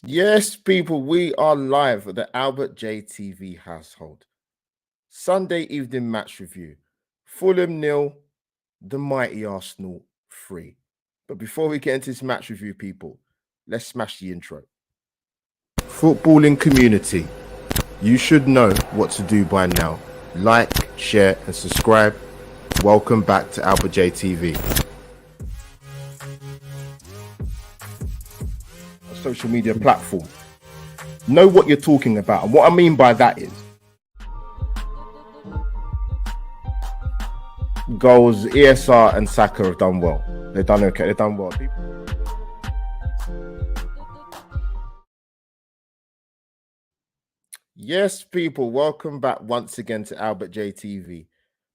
Yes, people, we are live at the Albert JTV household. Sunday evening match review. Fulham nil, the mighty Arsenal 3. But before we get into this match review, people, let's smash the intro. Footballing community, you should know what to do by now. Like, share, and subscribe. Welcome back to Albert JTV. A social media platform. Know what you're talking about. And what I mean by that is goals, ESR and Saka have done well. They've done okay. They've done well. Yes, people, welcome back once again to Albert JTV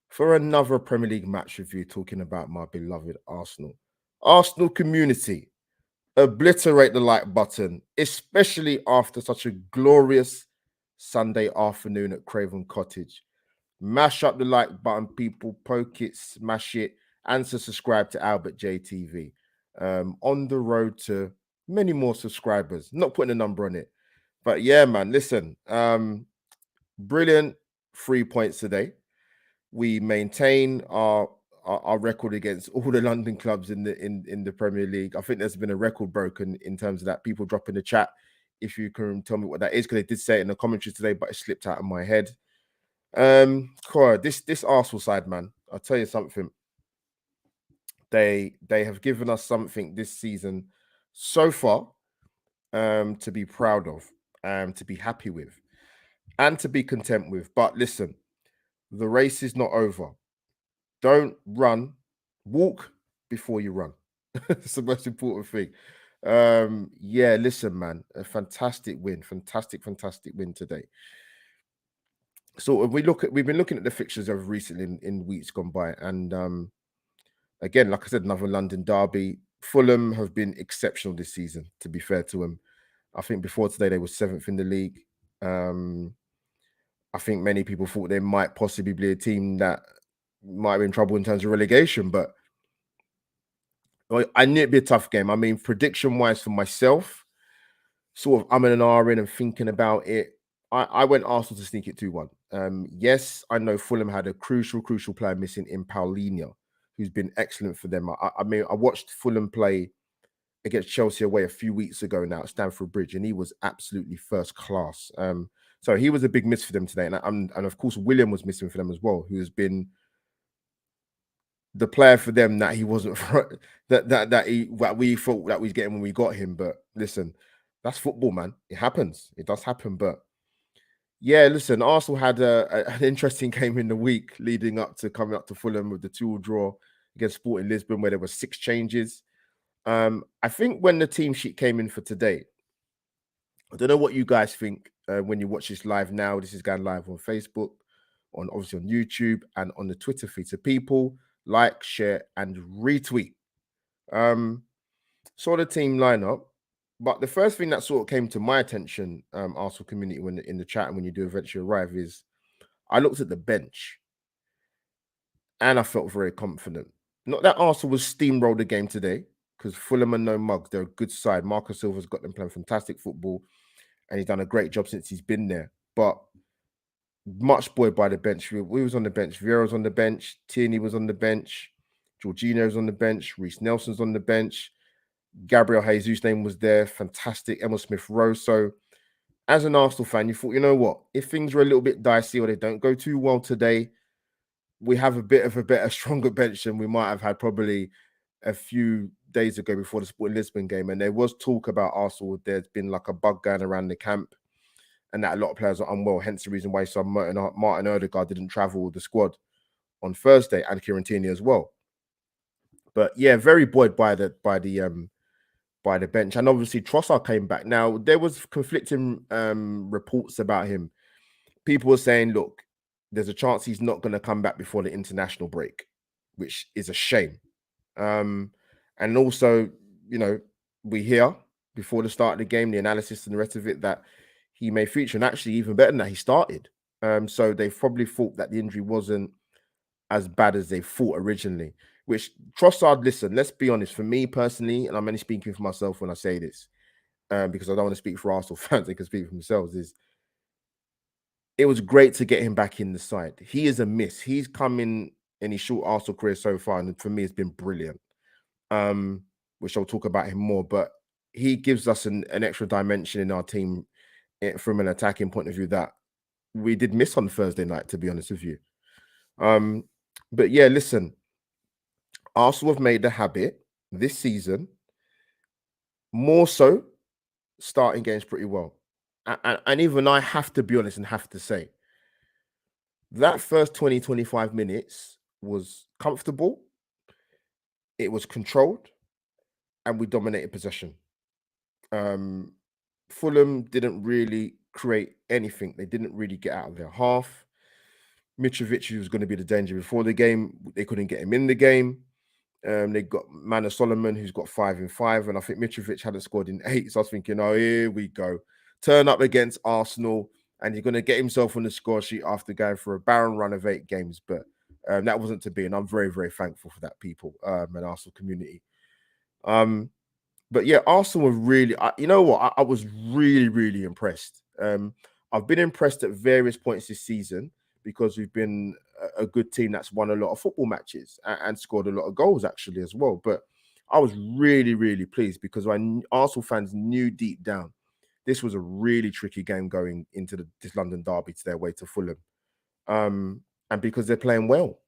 for another Premier League match review talking about my beloved Arsenal. Arsenal community, obliterate the like button, especially after such a glorious Sunday afternoon at Craven Cottage. Mash up the like button, people, poke it, smash it, and to subscribe to Albert JTV. On the road to many more subscribers, not putting a number on it. But yeah, man, listen, brilliant 3 points today. We maintain our record against all the London clubs in the Premier League. I think there's been a record broken in terms of that. People drop in the chat if you can tell me what that is, because they did say it in the commentary today, but it slipped out of my head. Cora, this Arsenal side, man, I'll tell you something. They have given us something this season so far to be proud of, to be happy with, and to be content with. But listen, the race is not over. Don't run, walk before you run. It's the most important thing. Yeah, listen, man, a fantastic win, fantastic win today. So if we've been looking at the fixtures over recently in weeks gone by, and again, like I said, another London derby. Fulham have been exceptional this season, to be fair to them. I think before today they were 7th in the league. I think many people thought they might possibly be a team that might have been in trouble in terms of relegation, but I knew it'd be a tough game. I mean, prediction wise for myself, sort of I'm in an R in and thinking about it. I went Arsenal to sneak it 2-1. Yes, I know Fulham had a crucial player missing in Paulinho, who's been excellent for them. I mean, I watched Fulham play against Chelsea away a few weeks ago now at Stamford Bridge, and he was absolutely first class. So he was a big miss for them today, and of course William was missing for them as well, who has been the player for them that he wasn't that we thought that we was getting when we got him. But listen, that's football, man. It happens. It does happen. But yeah, listen, Arsenal had an interesting game in the week leading up to coming up to Fulham with the 2-2 draw against Sporting Lisbon, where there were 6 changes. I think when the team sheet came in for today, I don't know what you guys think when you watch this live now. This is going live on Facebook, on obviously on YouTube, and on the Twitter feed. So people like, share, and retweet. Saw the team lineup, but the first thing that sort of came to my attention, Arsenal community, when in the chat and when you do eventually arrive, is I looked at the bench and I felt very confident. Not that Arsenal was steamrolled the game today, because Fulham are no mugs. They're a good side. Marcus Silva's got them playing fantastic football, and he's done a great job since he's been there. But much buoyed by the bench. We was on the bench. Vieira was on the bench. Tierney was on the bench. Jorginho's on the bench. Reece Nelson's on the bench. Gabriel Jesus' name was there. Fantastic. Emil Smith Rowe. So as an Arsenal fan, you thought, you know what? If things were a little bit dicey or they don't go too well today, we have a bit of a better, stronger bench than we might have had probably a few days ago before the Sporting Lisbon game. And there was talk about Arsenal. There's been like a bug going around the camp, and that a lot of players are unwell. Hence the reason why some Martin Odegaard didn't travel with the squad on Thursday, and Kieran Tierney as well. But yeah, very buoyed by the bench, and obviously Trossard came back. Now there was conflicting reports about him. People were saying, look, there's a chance he's not going to come back before the international break, which is a shame. And also, you know, we hear before the start of the game, the analysis and the rest of it, that he may feature, and actually even better than that, he started. So they probably thought that the injury wasn't as bad as they thought originally. Which Trossard, listen, let's be honest, for me personally, and I'm only speaking for myself when I say this, because I don't want to speak for Arsenal fans, they can speak for themselves, is it was great to get him back in the side. He is a miss. He's come in his short Arsenal career so far, and for me, it's been brilliant. Which I'll talk about him more, but he gives us an extra dimension in our team from an attacking point of view that we did miss on Thursday night, to be honest with you. But yeah, listen, Arsenal have made the habit this season, more so, starting games pretty well. And even I have to be honest and have to say, that first 20, 25 minutes was comfortable, it was controlled, and we dominated possession. Fulham didn't really create anything. They didn't really get out of their half. Mitrovic was going to be the danger before the game. They couldn't get him in the game. They got Manor Solomon, who's got 5 in 5, and I think Mitrovic hadn't scored in 8. So I was thinking, oh, here we go. Turn up against Arsenal, and he's going to get himself on the score sheet after going for a barren run of 8 games. But that wasn't to be, and I'm very, very thankful for that, people, and Arsenal community. But yeah, Arsenal were really, you know what? I was really, really impressed. I've been impressed at various points this season because we've been a good team that's won a lot of football matches and scored a lot of goals actually as well. But I was really, really pleased because Arsenal fans knew deep down this was a really tricky game going into this London derby to their way to Fulham. And because they're playing well.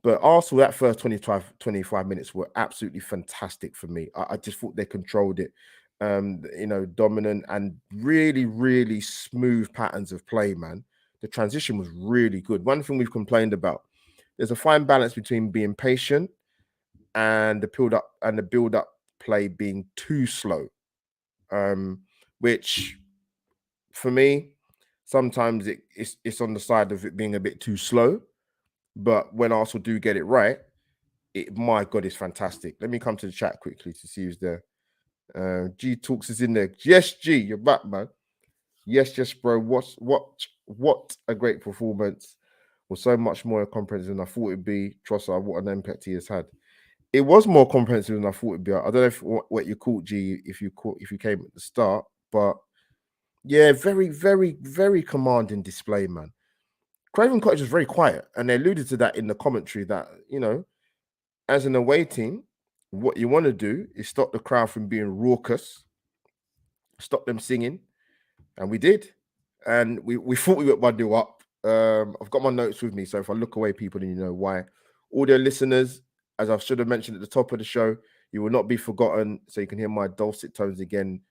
But Arsenal, that first 25 minutes were absolutely fantastic for me. I just thought they controlled it, dominant and really, really smooth patterns of play, man. The transition was really good. One thing we've complained about, there's a fine balance between being patient and the build-up play being too slow, which for me, sometimes it's on the side of it being a bit too slow. But when Arsenal do get it right, my God, it's fantastic. Let me come to the chat quickly to see who's there. G Talks is in there. Yes, G, you're back, man. Yes, bro. What a great performance. Was so much more comprehensive than I thought it'd be. Trossard, what an impact he has had. It was more comprehensive than I thought it'd be. I don't know if what you caught, G, if you came at the start, but yeah, very, very, very commanding display, man. Craven Cottage was very quiet, and they alluded to that in the commentary that, as an away team, what you want to do is stop the crowd from being raucous, stop them singing, and we did. And we thought we went 1-0 up. I've got my notes with me, so if I look away, people, then you know why. Audio listeners, as I should have mentioned at the top of the show, you will not be forgotten, so you can hear my dulcet tones again,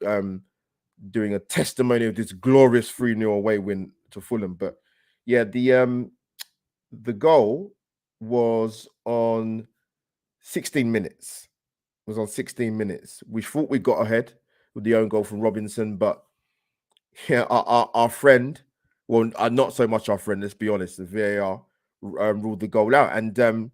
doing a testimony of this glorious 3-0 away win to Fulham. But yeah, the goal was on 16 minutes. It was on 16 minutes. We thought we got ahead with the own goal from Robinson, but yeah, our friend, well, not so much our friend, let's be honest, the VAR ruled the goal out. And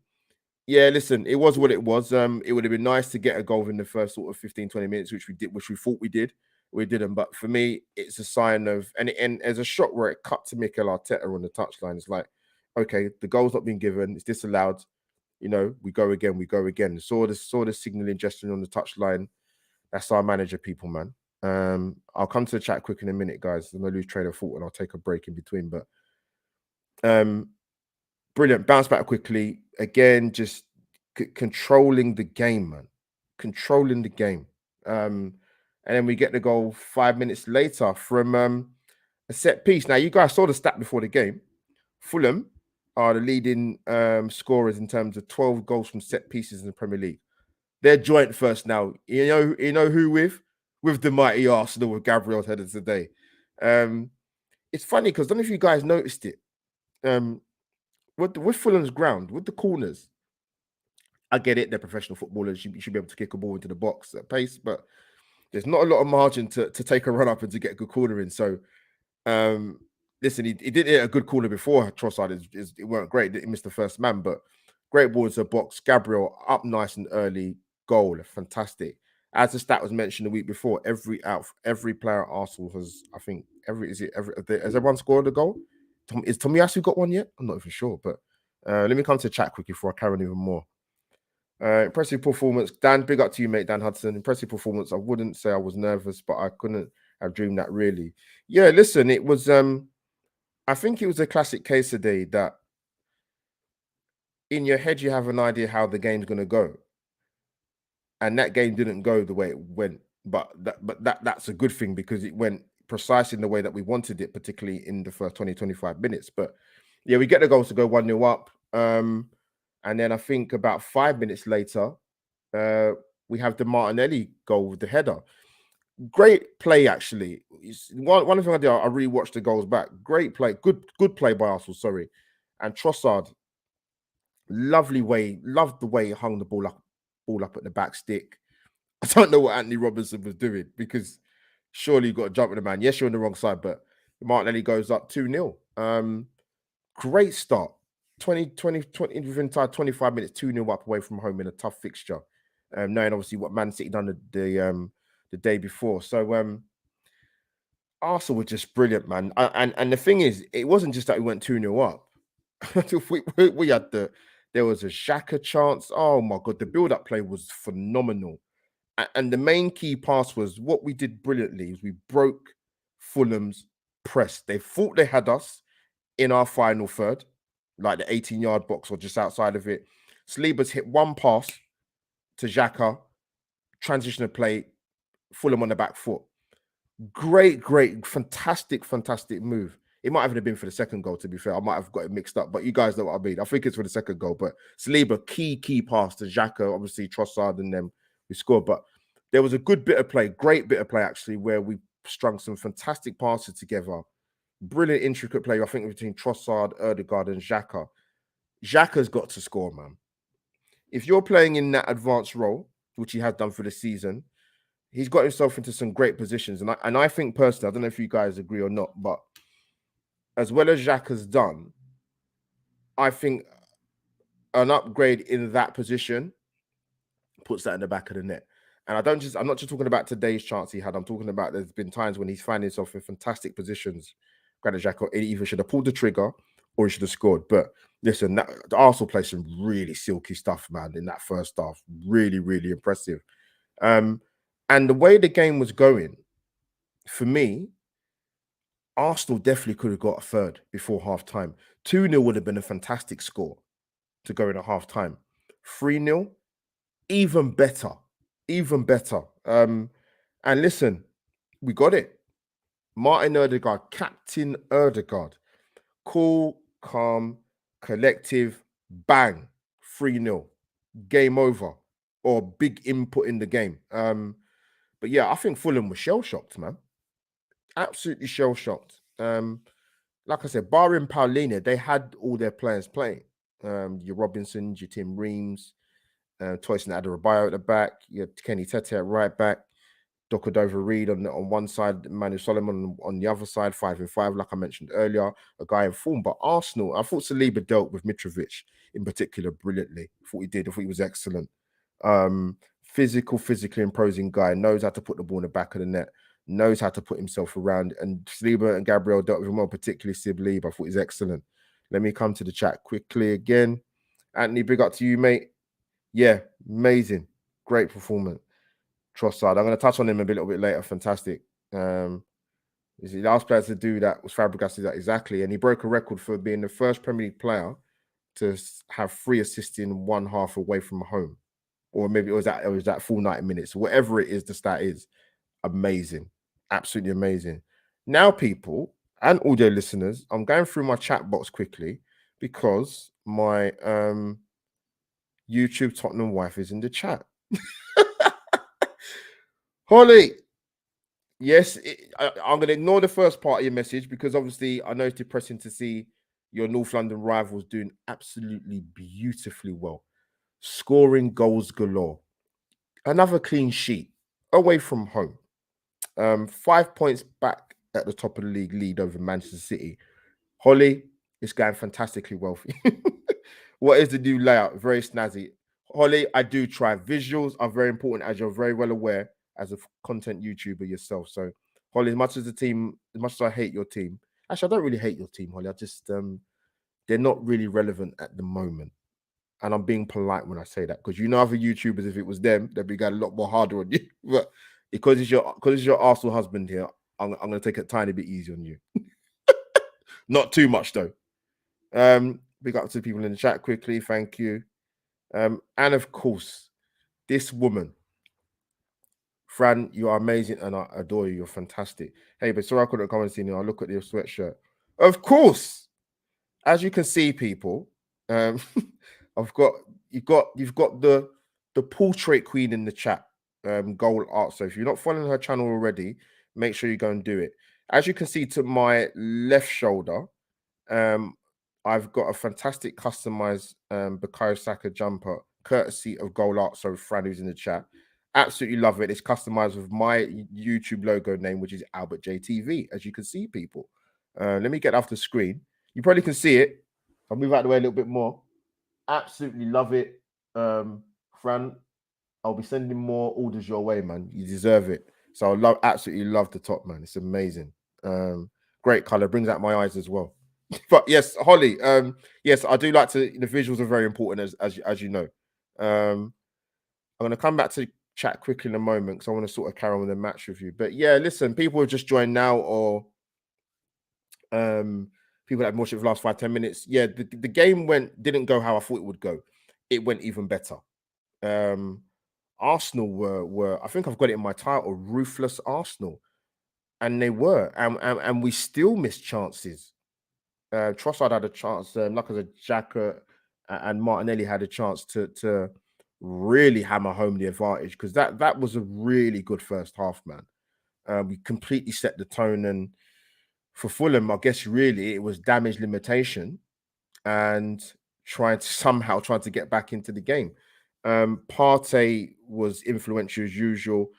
yeah, listen, it was what it was. It would have been nice to get a goal in the first sort of 15, 20 minutes, which we did, which we thought we did. We didn't, but for me, it's a sign of, and as a shot where it cut to Mikel Arteta on the touchline, it's like, okay, the goal's not been given, it's disallowed. We go again. Saw the signaling gesture on the touchline. That's our manager, people, man. I'll come to the chat quick in a minute, guys. I'm gonna lose train of thought and I'll take a break in between. But brilliant, bounce back quickly again, just controlling the game, man. Controlling the game. And then we get the goal 5 minutes later from a set piece. Now, you guys saw the stat before the game. Fulham are the leading scorers in terms of 12 goals from set pieces in the Premier League. They're joint first now. You know who with? With the mighty Arsenal with Gabriel's header today. It's funny because I don't know if you guys noticed it. With Fulham's ground, with the corners, I get it. They're professional footballers. You should be able to kick a ball into the box at pace, but there's not a lot of margin to take a run up and to get a good corner in. So, listen, he did hit a good corner before Trossard. It weren't great. He missed the first man, but great ball into the box. Gabriel up nice and early, goal, fantastic. As the stat was mentioned the week before, every player at Arsenal has, I think, has everyone scored a goal? Is Tomiyasu got one yet? I'm not even sure, but let me come to the chat quickly before I carry on even more. Impressive performance. Dan, big up to you, mate, Dan Hudson. Impressive performance. I wouldn't say I was nervous, but I couldn't have dreamed that really. Yeah, listen, it was I think it was a classic case today that in your head you have an idea how the game's gonna go. And that game didn't go the way it went. That's a good thing because it went precisely in the way that we wanted it, particularly in the first 20, 25 minutes. But yeah, we get the goals to go 1-0 up. And then I think about 5 minutes later, uh, we have the Martinelli goal with the header. Great play, actually. One thing I did, I rewatched the goals back. Great play, good play by Arsenal. Sorry, and Trossard, lovely way, loved the way he hung the ball up at the back stick. I don't know what Anthony Robinson was doing because surely you got to jump with the man. Yes, you're on the wrong side, but Martinelli goes up 2-0. Great start. 20 within 25 minutes, 2-0 up away from home in a tough fixture. Knowing obviously what Man City done the day before. So Arsenal were just brilliant, man. And the thing is, it wasn't just that we went 2-0 up. we had there was a Xhaka chance. Oh my god, the build-up play was phenomenal. And the main key pass was what we did brilliantly is we broke Fulham's press. They thought they had us in our final third, like the 18-yard box or just outside of it. Saliba's hit one pass to Xhaka, transition of play, Fulham on the back foot. Great, fantastic move. It might have been for the second goal, to be fair. I might have got it mixed up, but you guys know what I mean. I think it's for the second goal, but Saliba, key pass to Xhaka, obviously Trossard, and then we scored. But there was a good bit of play, great bit of play, actually, where we strung some fantastic passes together. Brilliant, intricate play, I think, between Trossard, Erdegaard, and Xhaka. Xhaka's got to score, man. If you're playing in that advanced role, which he has done for the season, he's got himself into some great positions. And I think personally, I don't know if you guys agree or not, but as well as Xhaka's done, I think an upgrade in that position puts that in the back of the net. And I'm not just talking about today's chance he had. I'm talking about there's been times when he's found himself in fantastic positions. Granted, Xhaka either should have pulled the trigger or he should have scored. But listen, the Arsenal played some really silky stuff, man, in that first half. Really impressive. And the way the game was going, for me, Arsenal definitely could have got a third before half time. 2-0 would have been a fantastic score to go in at half time. 3-0, even better. And listen, we got it. Martin Erdegaard, Captain Erdegaard. Cool, calm, collective, bang, 3-0. Game over. Or big input in the game. But yeah, I think Fulham was shell-shocked, man. Absolutely shell-shocked. Like I said, barring Paulina, they had all their players playing. Your Robinsons, your Tim Reams, Toyson Adarabioyo at the back, you had Kenny Tete at right back, Dokodova Reed on one side, Manu Solomon on the other side, 5-5, like I mentioned earlier, a guy in form. But Arsenal, I thought Saliba dealt with Mitrovic in particular brilliantly. I thought he did. I thought he was excellent. Physically imposing guy, knows how to put the ball in the back of the net, knows how to put himself around. And Saliba and Gabriel dealt with him well, particularly Saliba. I thought he's excellent. Let me come to the chat quickly again. Anthony, big up to you, mate. Yeah, amazing. Great performance. Trossard. I'm going to touch on him a little bit later. Fantastic. He's the last player to do that was Fabregas, did that exactly. And he broke a record for being the first Premier League player to have 3 assists in one half away from home. Or maybe it was that full 90 minutes. Whatever it is, the stat is amazing. Absolutely amazing. Now, people and audio listeners, I'm going through my chat box quickly because my YouTube Tottenham wife is in the chat. Holly, yes, I'm going to ignore the first part of your message because obviously I know it's depressing to see your North London rivals doing absolutely beautifully well, scoring goals galore. Another clean sheet away from home. 5 points back at the top of the league lead over Manchester City. Holly, it's going fantastically well for you. What is the new layout? Very snazzy. Holly, I do try. Visuals are very important, as you're very well aware, as a content YouTuber yourself. So, Holly, as much as I hate your team, actually, I don't really hate your team, Holly. I just they're not really relevant at the moment. And I'm being polite when I say that, because you know other YouTubers, if it was them, they'd be going a lot more harder on you. But because it's your Arsenal husband here, I'm going to take it a tiny bit easy on you. Not too much though. Big up to the people in the chat quickly. Thank you. And of course, this woman, Fran, you are amazing and I adore you. You're fantastic. Hey, but sorry I couldn't come and see you. I look at your sweatshirt. Of course, as you can see, people, I've got you've got the portrait queen in the chat, goal art. So if you're not following her channel already, make sure you go and do it. As you can see to my left shoulder, I've got a fantastic customized Bukayo Saka jumper, courtesy of Goal Art. So Fran, who's in the chat, absolutely love it. It's customized with my YouTube logo name, which is Albert JTV. As you can see, people. Let me get off the screen. You probably can see it. I'll move out of the way a little bit more. Absolutely love it, Fran. I'll be sending more orders your way, man. You deserve it. So I absolutely love the top, man. It's amazing. Great color, brings out my eyes as well. But yes, Holly. Yes, I do like to. The visuals are very important, as you know. I'm going to come back to chat quickly in a moment because I want to sort of carry on with the match review. But yeah, listen, people have just joined now, or people that have watched it for the last 5-10 minutes. Yeah, the game didn't go how I thought it would go. It went even better. Arsenal were I think I've got it in my title, ruthless Arsenal, and they were, and we still missed chances. Trossard had a chance, Lacazette, Xhaka, and Martinelli had a chance to really hammer home the advantage, because that was a really good first half, man. We completely set the tone, and for Fulham, I guess really it was damage limitation and trying to get back into the game. Partey was influential as usual.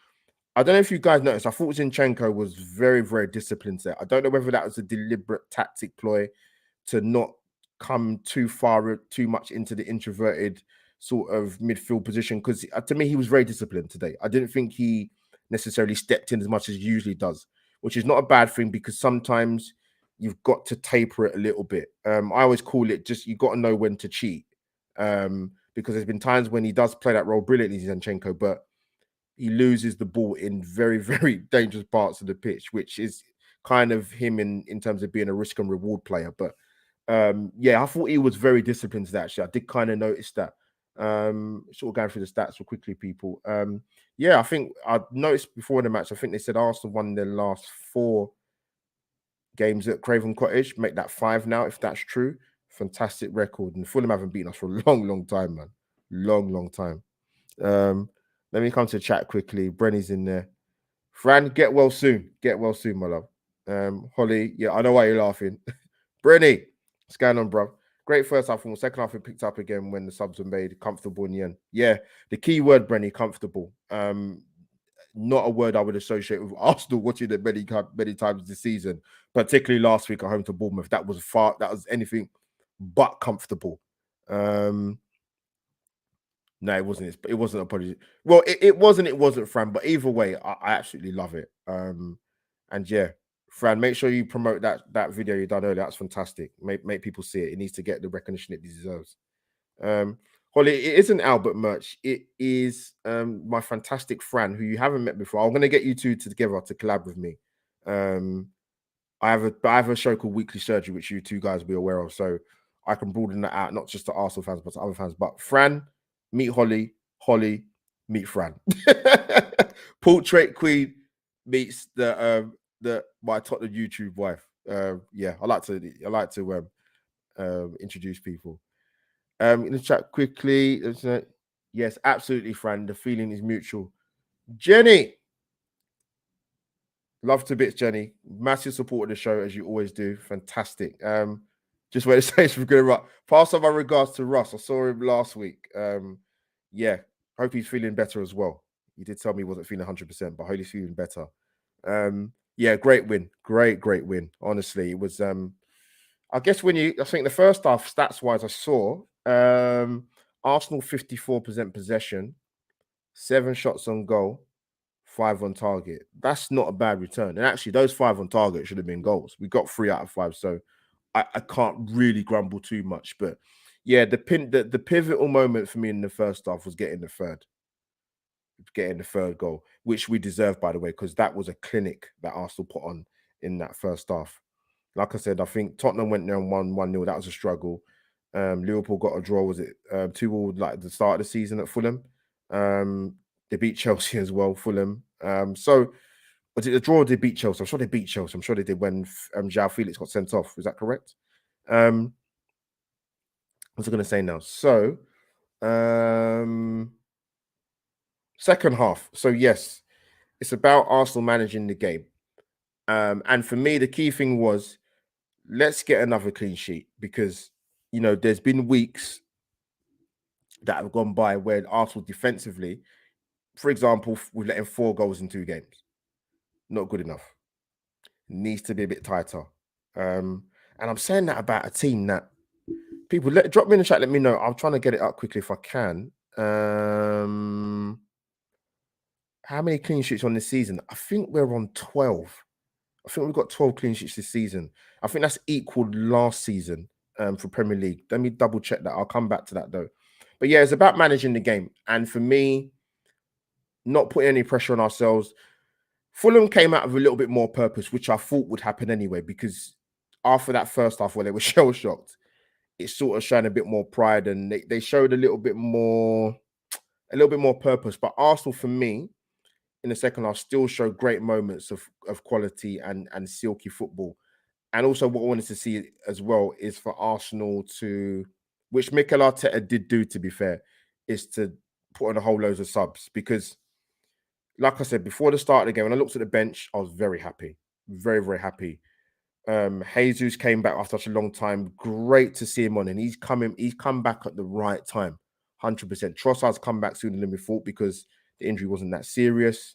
I don't know if you guys noticed, I thought Zinchenko was very, very disciplined there. I don't know whether that was a deliberate tactic ploy to not come too much into the introverted sort of midfield position, because to me, he was very disciplined today. I didn't think he necessarily stepped in as much as he usually does, which is not a bad thing, because sometimes you've got to taper it a little bit. I always call it just, you got to know when to cheat, because there's been times when he does play that role brilliantly, Zinchenko, but he loses the ball in very, very dangerous parts of the pitch, which is kind of him in terms of being a risk and reward player. But yeah, I thought he was very disciplined today, actually. I did kind of notice that. Sort of going through the stats real quickly, people. Yeah, I think I noticed before the match, I think they said Arsenal won their last 4 games at Craven Cottage. Make that 5 now, if that's true. Fantastic record. And Fulham haven't beaten us for a long, long time, man. Long time. Let me come to chat quickly. Brenny's in there. Fran, get well soon. Get well soon, my love. Holly, yeah, I know why you're laughing. Brenny, what's going on, bro? Great first half. Second half, it picked up again when the subs were made. Comfortable in the end. Yeah, the key word, Brenny, comfortable. Not a word I would associate with Arsenal watching it many times this season, particularly last week at home to Bournemouth. That was anything but comfortable. No, it wasn't. It wasn't a apology. Well, it wasn't, Fran. But either way, I absolutely love it. And yeah, Fran, make sure you promote that video you done earlier. That's fantastic. Make people see it. It needs to get the recognition it deserves. Holly, it isn't Albert merch. It is my fantastic Fran, who you haven't met before. I'm going to get you two together to collab with me. I have a show called Weekly Surgery, which you two guys will be aware of. So I can broaden that out, not just to Arsenal fans, but to other fans. But Fran, meet Holly. Holly, meet Fran. Portrait Queen meets my Tottenham YouTube wife. Yeah, I like to introduce people. In the chat quickly. Yes, absolutely, Fran. The feeling is mutual. Jenny, love to bits, Jenny. Massive support of the show, as you always do. Fantastic. Just wait to say it's good. Right. Pass on my regards to Russ. I saw him last week. Yeah, hope he's feeling better as well. He did tell me he wasn't feeling 100%, but I hope he's feeling better. Yeah, great win. Great win. Honestly, it was. I guess I think the first half, stats wise, I saw Arsenal 54% possession, 7 shots on goal, 5 on target. That's not a bad return. And actually, those 5 on target should have been goals. We got 3 out of 5, so I can't really grumble too much. But Yeah, the pivotal moment for me in the first half was getting the third goal, which we deserved, by the way, because that was a clinic that Arsenal put on in that first half. Like I said, I think Tottenham went down 1-0. That was a struggle. Liverpool got a draw. Was it 2-2 like at the start of the season at Fulham? They beat Chelsea as well, Fulham. So was it a draw or did they beat Chelsea? I'm sure they beat Chelsea. I'm sure they did when João Felix got sent off. Is that correct? What's I going to say now? So, second half. So, yes, it's about Arsenal managing the game. And for me, the key thing was let's get another clean sheet because, there's been weeks that have gone by where Arsenal defensively, for example, we've let in 4 goals in 2 games. Not good enough. Needs to be a bit tighter. And I'm saying that about a team that people drop me in the chat. Let me know. I'm trying to get it up quickly if I can. How many clean sheets on this season? I think we're on 12. I think we've got 12 clean sheets this season. I think that's equal last season for Premier League. Let me double check that. I'll come back to that though. But yeah, it's about managing the game. And for me, not putting any pressure on ourselves. Fulham came out with a little bit more purpose, which I thought would happen anyway, because after that first half where they were shell-shocked, it sort of showed a bit more pride and they showed a little bit more purpose. But Arsenal, for me, in the second half, still showed great moments of quality and silky football. And also what I wanted to see as well is for Arsenal to, which Mikel Arteta did do, to be fair, is to put on a whole loads of subs. Because, like I said, before the start of the game, when I looked at the bench, I was very happy. Very, very happy. Jesus came back after such a long time. Great to see him on, and he's come back at the right time. 100%. Trossard's come back sooner than we thought because the injury wasn't that serious.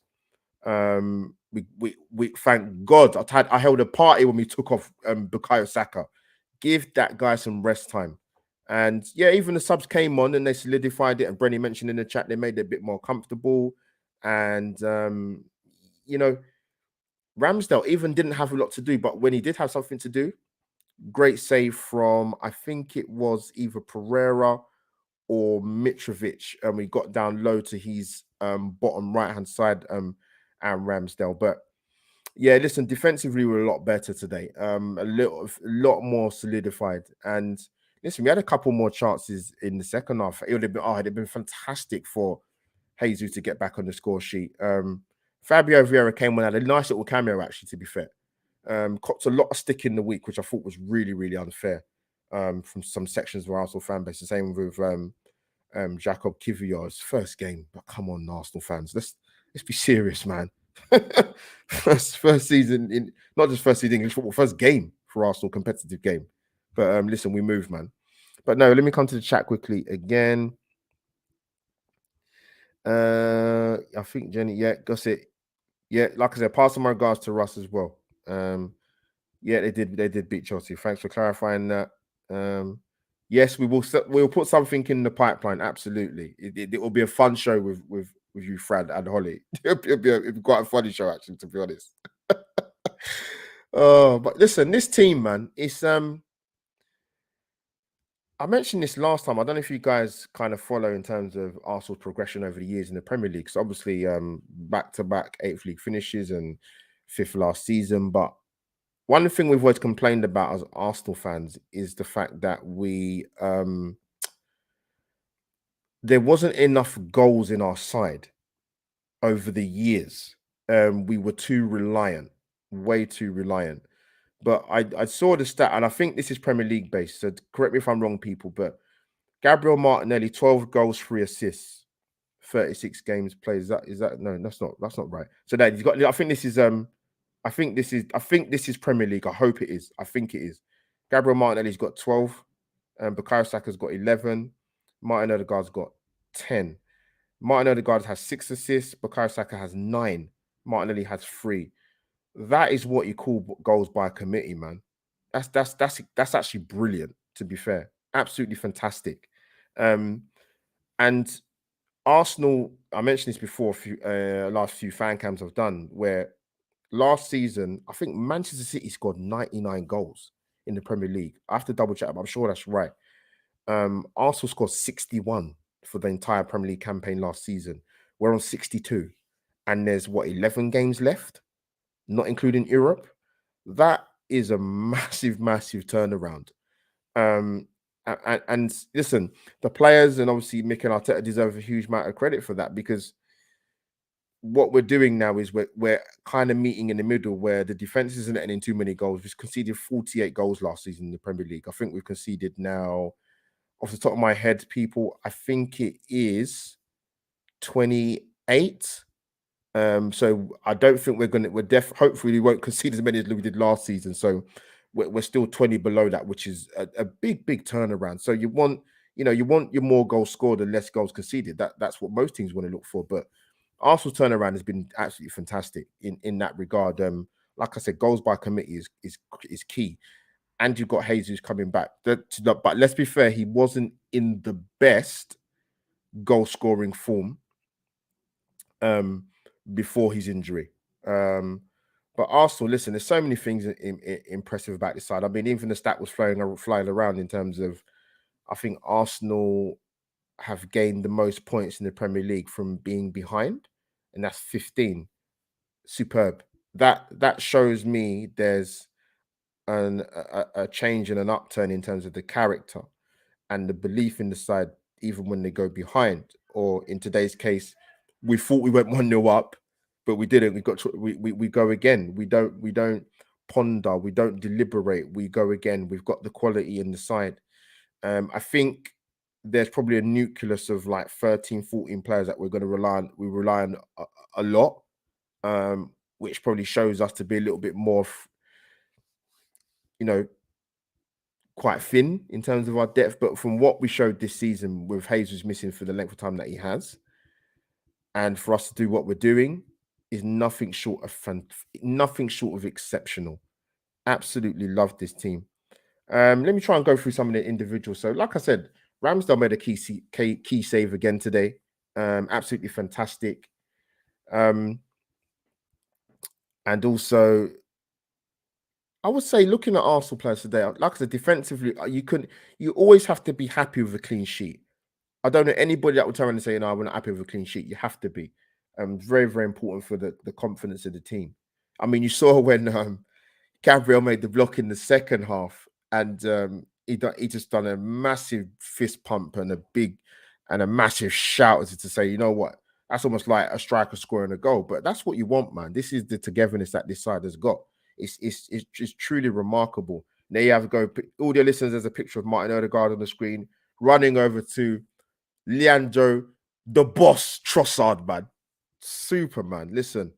We thank God. I held a party when we took off Bukayo Saka. Give that guy some rest time. And yeah, even the subs came on and they solidified it. And Brenny mentioned in the chat they made it a bit more comfortable. And Ramsdale even didn't have a lot to do, but when he did have something to do, great save from, I think it was either Pereira or Mitrovic, and we got down low to his bottom right hand side, and Ramsdale. But yeah, listen, defensively we're a lot better today, a lot more solidified. And listen, we had a couple more chances in the second half. It'd have been fantastic for Jesus to get back on the score sheet. Fabio Vieira came on, had a nice little cameo, actually, to be fair. Copped a lot of stick in the week, which I thought was really, really unfair from some sections of our Arsenal fan base. The same with Jacob Kivior's first game. But come on, Arsenal fans, let's be serious, man. first season in, not just first season English football, first game for Arsenal, competitive game. But listen, we move, man. But no, let me come to the chat quickly again. I think Jenny, yeah, got it. Yeah, like I said, pass my regards to Russ as well. Yeah, they did beat Chelsea. Thanks for clarifying that. Yes, we'll put something in the pipeline. Absolutely, it will be a fun show with you, Fred and Holly. It'll be quite a funny show, actually, to be honest. Oh, but listen, this team, man, it's I mentioned this last time. I don't know if you guys kind of follow in terms of Arsenal's progression over the years in the Premier League. So obviously, back-to-back 8th league finishes and 5th last season. But one thing we've always complained about as Arsenal fans is the fact that there wasn't enough goals in our side over the years. We were too reliant, way too reliant. But I saw the stat, and I think this is Premier League based. So correct me if I'm wrong, people. But Gabriel Martinelli, 12 goals, 3 assists, 36 games played. Is that no? That's not right. So that you've got. I think this is Premier League. I hope it is. I think it is. Gabriel Martinelli's got 12. Bukayo Saka's got 11. Martin Odegaard's got 10. Martin Odegaard has 6 assists. Bukayo Saka has 9. Martinelli has 3. That is what you call goals by committee, man. That's actually brilliant, to be fair. Absolutely fantastic. And Arsenal, I mentioned this before, last few fan cams I've done, where last season, I think Manchester City scored 99 goals in the Premier League. I have to double check, but I'm sure that's right. Arsenal scored 61 for the entire Premier League campaign last season. We're on 62, and there's what 11 games left, not including Europe. That is a massive, massive turnaround. And listen, the players and obviously Mikel Arteta deserve a huge amount of credit for that, because what we're doing now is we're kind of meeting in the middle, where the defense isn't letting in too many goals. We've conceded 48 goals last season in the Premier League. I think we've conceded now, off the top of my head, people, I think it is 28. So I don't think hopefully we won't concede as many as we did last season. So we're still 20 below that, which is a big, big turnaround. So you want your more goals scored and less goals conceded. That's what most teams want to look for. But Arsenal's turnaround has been absolutely fantastic in that regard. Like I said, goals by committee is key. And you've got Jesus coming back. But let's be fair, he wasn't in the best goal scoring form before his injury. But Arsenal, listen, there's so many things impressive about this side. I mean, even the stat was flying around in terms of, I think Arsenal have gained the most points in the Premier League from being behind, and that's 15. Superb. That shows me there's a change and an upturn in terms of the character and the belief in the side, even when they go behind. Or in today's case, we thought we went 1-0 up, but we didn't. We go again. We don't ponder. We don't deliberate. We go again. We've got the quality in the side. I think there's probably a nucleus of like 13, 14 players that we're going to rely on. We rely on a lot, which probably shows us to be a little bit more, quite thin in terms of our depth. But from what we showed this season, with Jesus missing for the length of time that he has, and for us to do what we're doing, is nothing short of exceptional. Absolutely love this team. Let me try and go through some of the individuals. So, like I said, Ramsdale made a key save again today. Absolutely fantastic. And also, I would say, looking at Arsenal players today, like I said, defensively, you always have to be happy with a clean sheet. I don't know anybody that would turn around and say, "No, we're not happy with a clean sheet." You have to be. Very, very important for the confidence of the team. I mean, you saw when Gabriel made the block in the second half, and he just done a massive fist pump and a massive shout, as to say, you know what? That's almost like a striker scoring a goal. But that's what you want, man. This is the togetherness that this side has got. It's just truly remarkable. There you have to go. All your listeners, there's a picture of Martin Odegaard on the screen running over to Leandro, the boss Trossard, man. Superman. Listen,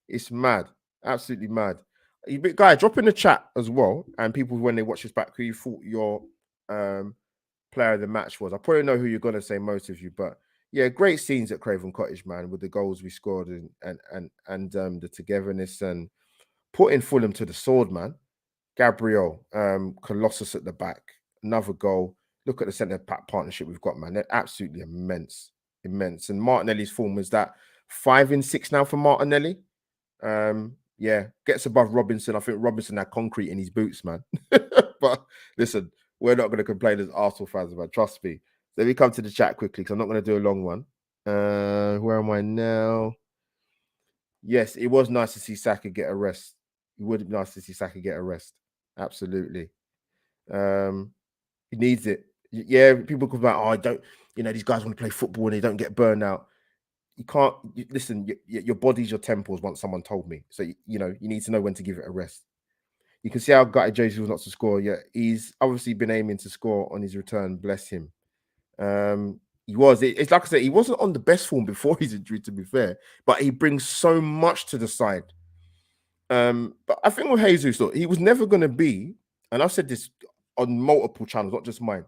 it's mad. Absolutely mad. Guy, drop in the chat as well. And people, when they watch this back, who you thought your player of the match was. I probably know who you're going to say, most of you. But yeah, great scenes at Craven Cottage, man, with the goals we scored and the togetherness and putting Fulham to the sword, man. Gabriel, Colossus at the back, another goal. Look at the centre back partnership we've got, man. They're absolutely immense. And Martinelli's form was that 5 in 6 now for Martinelli. Yeah, gets above Robinson. I think Robinson had concrete in his boots, man. But listen, we're not going to complain as Arsenal fans, man. Trust me. Let me come to the chat quickly, because I'm not going to do a long one. Where am I now? Yes, it was nice to see Saka get a rest. It would be nice to see Saka get a rest. Absolutely. He needs it. Yeah, people come about, I don't, these guys want to play football and they don't get burned out. You can't, listen, your body's your temples, once someone told me. So, you need to know when to give it a rest. You can see how gutted Jesus was not to score. Yeah, he's obviously been aiming to score on his return. Bless him. He was. It's like I said, he wasn't on the best form before his injury, to be fair, but he brings so much to the side. But I think with Jesus, though, he was never going to be, and I've said this on multiple channels, not just mine.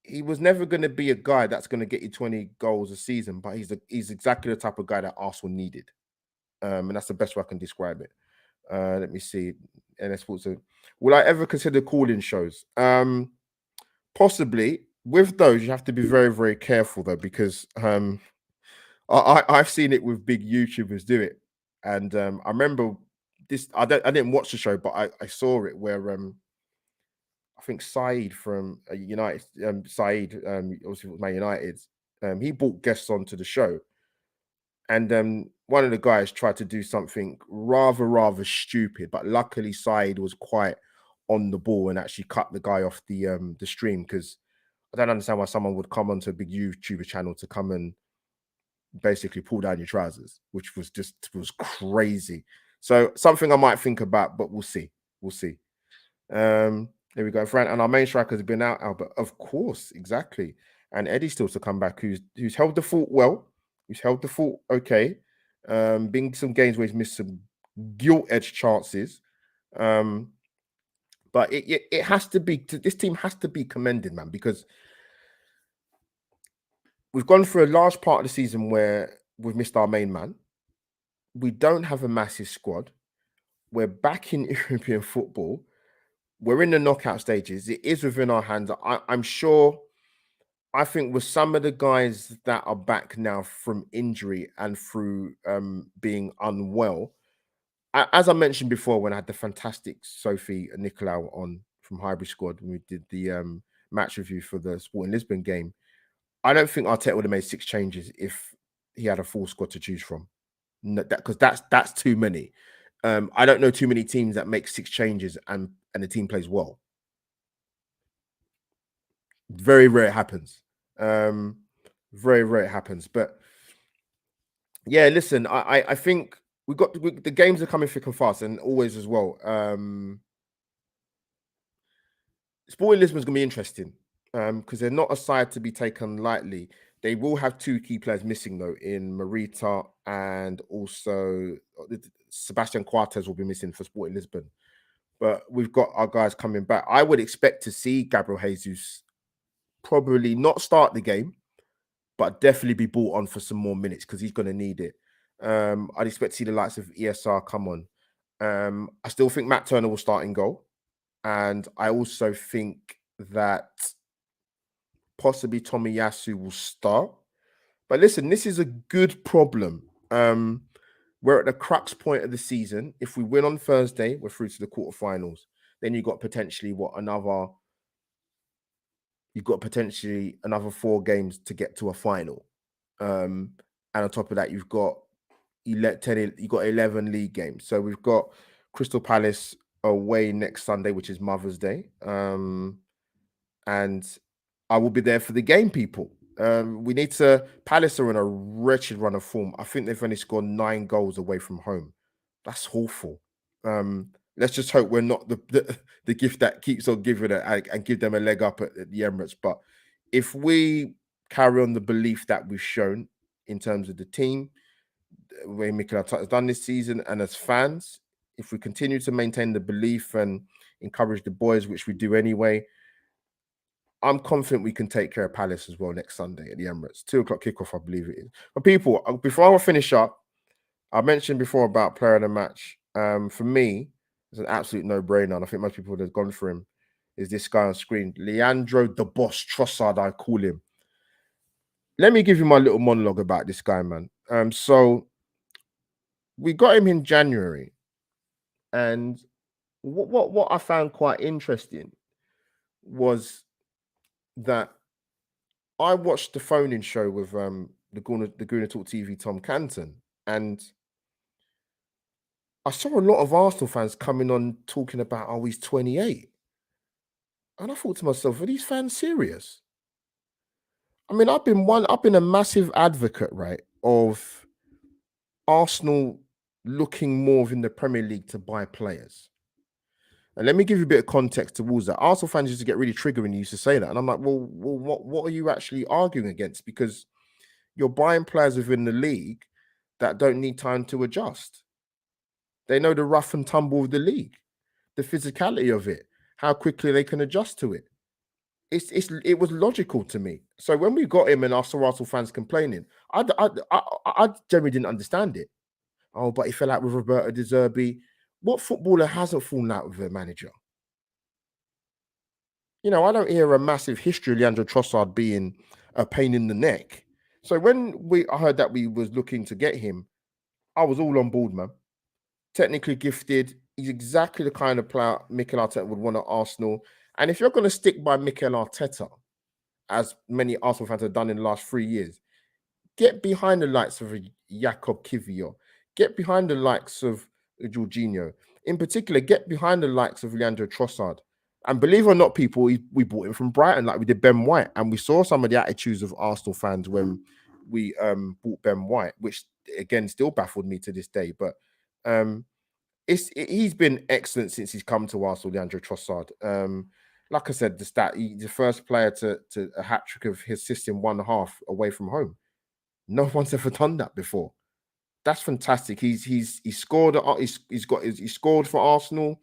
He was never going to be a guy that's going to get you 20 goals a season, but he's exactly the type of guy that Arsenal needed. And that's the best way I can describe it. Let me see. NS Sports. Will I ever consider calling shows? Possibly. With those, you have to be very, very careful, though, because I've seen it with big YouTubers do it. And I remember this, I didn't watch the show, but I saw it where I think Saeed from United, Saeed, obviously was Man United. He brought guests onto the show, and one of the guys tried to do something rather stupid, but luckily Saeed was quite on the ball and actually cut the guy off the stream, because I don't understand why someone would come onto a big YouTuber channel to come and basically pull down your trousers, which was crazy. So something I might think about, but we'll see. We'll see. There we go, Fran. And our main striker has been out, Albert. Of course, exactly. And Eddie's still to come back, who's held the fort well, who's held the fort okay. Been some games where he's missed some gilt-edged chances. But it has to be, this team has to be commended, man, because we've gone through a large part of the season where we've missed our main man. We don't have a massive squad. We're back in European football. We're in the knockout stages. It is within our hands. I'm sure. I think with some of the guys that are back now from injury and through being unwell, as I mentioned before, when I had the fantastic Sophie Nicolau on from Highbury Squad, when we did the match review for the Sporting Lisbon game, I don't think Arteta would have made 6 changes if he had a full squad to choose from. No, because that's too many. I don't know too many teams that make 6 changes and the team plays well. Very rare it happens. Very rare it happens. But yeah, listen, I think the games are coming thick and fast, and always as well. Sporting Lisbon's gonna be interesting because they're not a side to be taken lightly. They will have 2 key players missing though, in Marita, and also Sebastian Coates will be missing for Sporting Lisbon. But we've got our guys coming back. I would expect to see Gabriel Jesus probably not start the game, but definitely be brought on for some more minutes because he's going to need it. I'd expect to see the likes of ESR come on. I still think Matt Turner will start in goal. And I also think that possibly Tomiyasu will start. But listen, this is a good problem. We're at the crux point of the season. If we win on Thursday, we're through to the quarterfinals. Then you've got potentially another 4 games to get to a final. And on top of that, you've got 11 league games. So we've got Crystal Palace away next Sunday, which is Mother's Day. And I will be there for the game, people. Palace are in a wretched run of form. I think they've only scored 9 goals away from home. That's awful. Let's just hope we're not the gift that keeps on giving it and give them a leg up at the Emirates. But if we carry on the belief that we've shown in terms of the team, the way Mikel Arteta has done this season, and as fans, if we continue to maintain the belief and encourage the boys, which we do anyway, I'm confident we can take care of Palace as well next Sunday at the Emirates. 2 o'clock kickoff, I believe it is. But people, before I finish up, I mentioned before about player of the match. For me, it's an absolute no-brainer, and I think most people would have gone for him, is this guy on screen, Leandro the Boss Trossard, I call him. Let me give you my little monologue about this guy, man. So we got him in January, and what I found quite interesting was that I watched the phone-in show with the Guna Talk TV Tom Canton, and I saw a lot of Arsenal fans coming on talking about, oh, he's 28. And I thought to myself, are these fans serious? I mean, I've been a massive advocate, right, of Arsenal looking more in the Premier League to buy players. And let me give you a bit of context towards that. Arsenal fans used to get really triggered when you used to say that. And I'm like, well, what are you actually arguing against? Because you're buying players within the league that don't need time to adjust. They know the rough and tumble of the league, the physicality of it, how quickly they can adjust to it. It was logical to me. So when we got him and I saw Arsenal fans complaining, I generally didn't understand it. Oh, but he fell out with Roberto De Zerbi. What footballer hasn't fallen out with a manager? You know, I don't hear a massive history of Leandro Trossard being a pain in the neck. So when I heard that we was looking to get him, I was all on board, man. Technically gifted. He's exactly the kind of player Mikel Arteta would want at Arsenal. And if you're going to stick by Mikel Arteta, as many Arsenal fans have done in the last 3 years, get behind the likes of Jakob Kivior, get behind the likes of Jorginho. In particular, get behind the likes of Leandro Trossard. And believe it or not, people, we bought him from Brighton like we did Ben White. And we saw some of the attitudes of Arsenal fans when we bought Ben White, which again still baffled me to this day. But he's been excellent since he's come to Arsenal, Leandro Trossard. Like I said, he's the first player to a hat trick of his system 1.5 away from home. No one's ever done that before. That's fantastic. He's scored. He scored for Arsenal.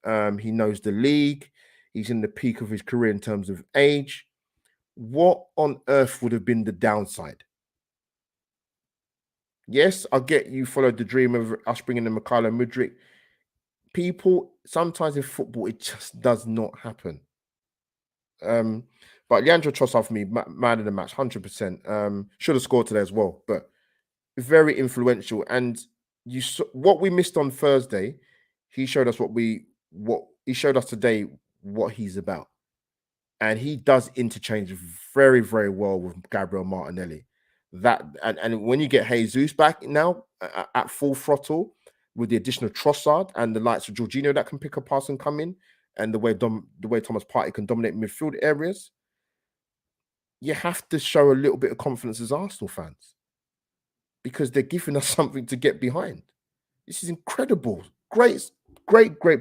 He knows the league. He's in the peak of his career in terms of age. What on earth would have been the downside? Yes, I get you followed the dream of us bringing in Mykhailo Mudryk. People, sometimes in football, it just does not happen. But Leandro Trossard for me, man of the match, 100%. Should have scored today as well, but very influential. And you saw what we missed on Thursday. He showed us what he showed us today what he's about, and he does interchange very, very well with Gabriel Martinelli. And when you get Jesus back now at full throttle with the addition of Trossard and the likes of Jorginho that can pick a pass and come in, and the way Thomas Partey can dominate midfield areas, you have to show a little bit of confidence as Arsenal fans because they're giving us something to get behind. This is incredible. Great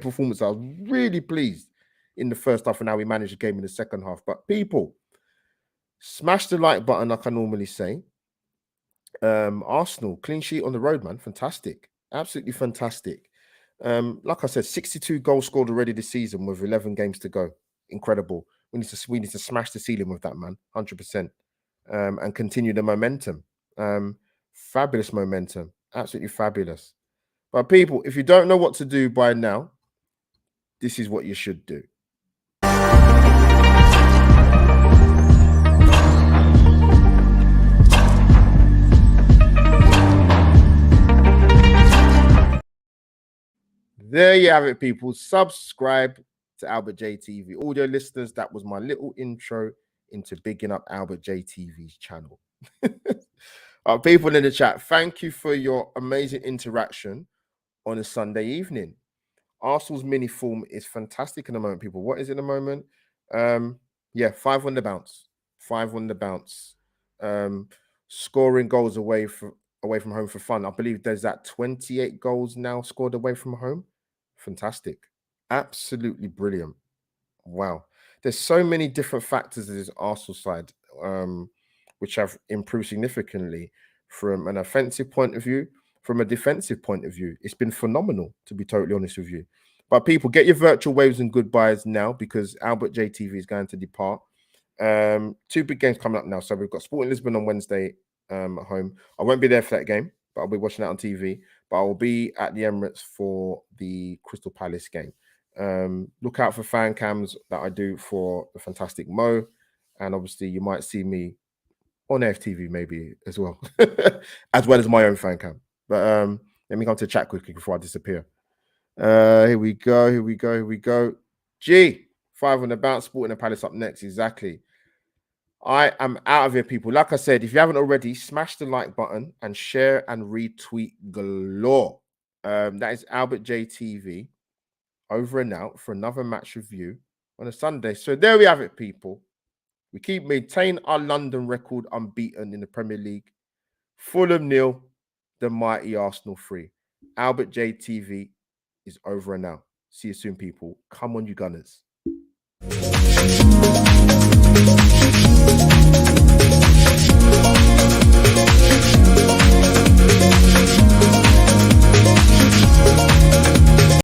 performance. I was really pleased in the first half and how we managed the game in the second half. But people, smash the like button like I normally say. Arsenal, clean sheet on the road, man. Fantastic. Absolutely fantastic. Like I said, 62 goals scored already this season with 11 games to go. Incredible. We need to smash the ceiling with that, man. 100%. And continue the momentum. Fabulous momentum. Absolutely fabulous. But people, if you don't know what to do by now, this is what you should do. There you have it, people. Subscribe to Albert J TV. Audio listeners, that was my little intro into bigging up Albert J TV's channel. People in the chat, thank you for your amazing interaction on a Sunday evening. Arsenal's mini form is fantastic in the moment, people. What is it in the moment? 5 on the bounce. 5 on the bounce. Scoring goals away from home for fun. I believe there's that 28 goals now scored away from home. Fantastic. Absolutely brilliant. Wow. There's so many different factors in this Arsenal side, which have improved significantly from an offensive point of view, from a defensive point of view. It's been phenomenal, to be totally honest with you. But people, get your virtual waves and goodbyes now because Albert J TV is going to depart. 2 big games coming up now. So we've got Sporting Lisbon on Wednesday at home. I won't be there for that game, but I'll be watching that on TV. But I will be at the Emirates for the Crystal Palace game. Look out for fan cams that I do for the fantastic Mo. And obviously you might see me on FTV maybe as well, as well as my own fan cam. But let me come to the chat quickly before I disappear. Here we go. G, 5 on the bounce, Sporting and Palace up next. Exactly. I am out of here, people. Like I said, if you haven't already, smash the like button and share and retweet galore. That is Albert J TV over and out for another match review on a Sunday. So there we have it, people. We keep maintaining our London record unbeaten in the Premier League. Fulham 0, the mighty Arsenal 3. Albert J TV is over and out. See you soon, people. Come on, you Gunners.